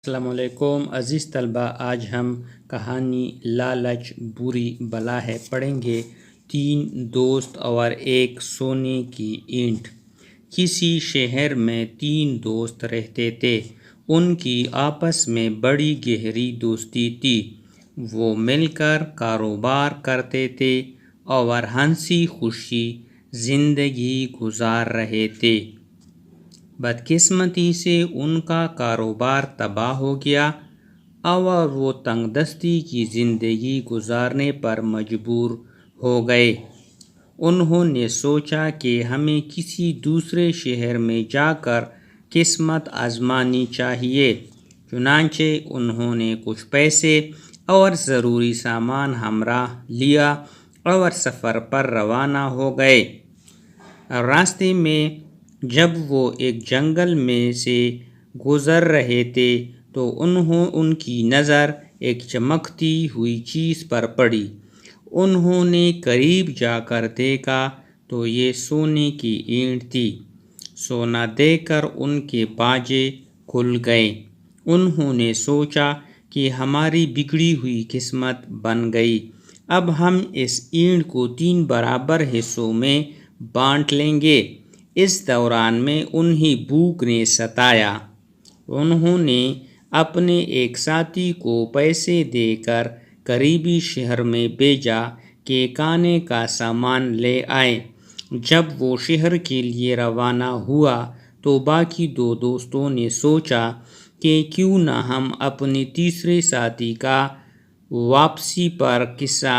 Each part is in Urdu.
السلام علیکم عزیز طلبہ، آج ہم کہانی لالچ بری بلا ہے پڑھیں گے۔ 3 دوست اور ایک سونے کی اینٹ۔ کسی شہر میں 3 دوست رہتے تھے۔ ان کی آپس میں بڑی گہری دوستی تھی۔ وہ مل کر کاروبار کرتے تھے اور ہنسی خوشی زندگی گزار رہے تھے۔ بدقسمتی سے ان کا کاروبار تباہ ہو گیا اور وہ تنگ دستی کی زندگی گزارنے پر مجبور ہو گئے۔ انہوں نے سوچا کہ ہمیں کسی دوسرے شہر میں جا کر قسمت آزمانی چاہیے۔ چنانچہ انہوں نے کچھ پیسے اور ضروری سامان ہمراہ لیا اور سفر پر روانہ ہو گئے۔ راستے میں جب وہ ایک جنگل میں سے گزر رہے تھے تو ان کی نظر ایک چمکتی ہوئی چیز پر پڑی۔ انہوں نے قریب جا کر دیکھا تو یہ سونے کی اینٹ تھی۔ سونا دیکھ کر ان کے پاجے کھل گئے۔ انہوں نے سوچا کہ ہماری بگڑی ہوئی قسمت بن گئی۔ اب ہم اس اینٹ کو 3 برابر حصوں میں بانٹ لیں گے۔ اس دوران میں انہیں بھوک نے ستایا۔ انہوں نے اپنے ایک ساتھی کو پیسے دے کر قریبی شہر میں بھیجا کہ کھانے کا سامان لے آئے۔ جب وہ شہر کے لیے روانہ ہوا تو باقی 2 دوستوں نے سوچا کہ کیوں نہ ہم اپنے تیسرے ساتھی کا واپسی پر قصہ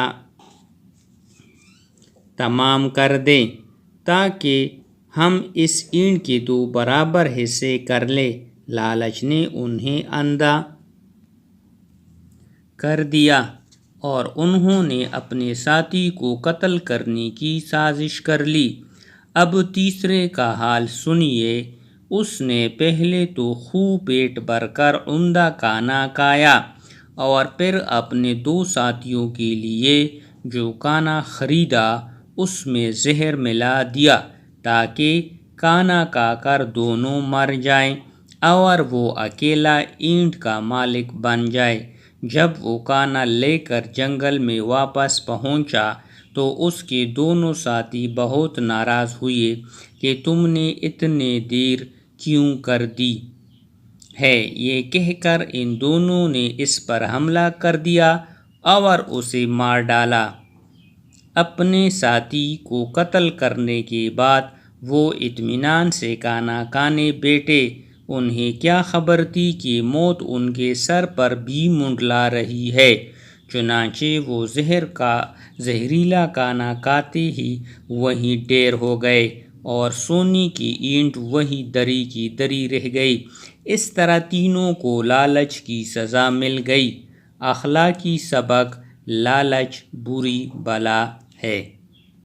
تمام کر دیں تاکہ ہم اس اینٹ کے 2 برابر حصے کر لیں۔ لالچ نے انہیں اندھا کر دیا اور انہوں نے اپنے ساتھی کو قتل کرنے کی سازش کر لی۔ اب تیسرے کا حال سنیے۔ اس نے پہلے تو خوب پیٹ بھر کر عمدہ کھانا کھایا اور پھر اپنے 2 ساتھیوں کے لیے جو کھانا خریدا اس میں زہر ملا دیا تاکہ کھانا کھا کر دونوں مر جائیں اور وہ اکیلا اینٹ کا مالک بن جائے۔ جب وہ کھانا لے کر جنگل میں واپس پہنچا تو اس کے دونوں ساتھی بہت ناراض ہوئے کہ تم نے اتنی دیر کیوں کر دی ہے؟ یہ کہہ کر ان دونوں نے اس پر حملہ کر دیا اور اسے مار ڈالا۔ اپنے ساتھی کو قتل کرنے کے بعد وہ اطمینان سے کھانا کھانے بیٹھے۔ انہیں کیا خبر تھی کہ موت ان کے سر پر بھی منڈلا رہی ہے۔ چنانچہ وہ زہریلا کھانا کھاتے ہی وہیں ڈھیر ہو گئے اور سونے کی اینٹ وہیں دری کی دری رہ گئی۔ اس طرح تینوں کو لالچ کی سزا مل گئی۔ اخلاقی سبق: لالچ بری بلا ہے۔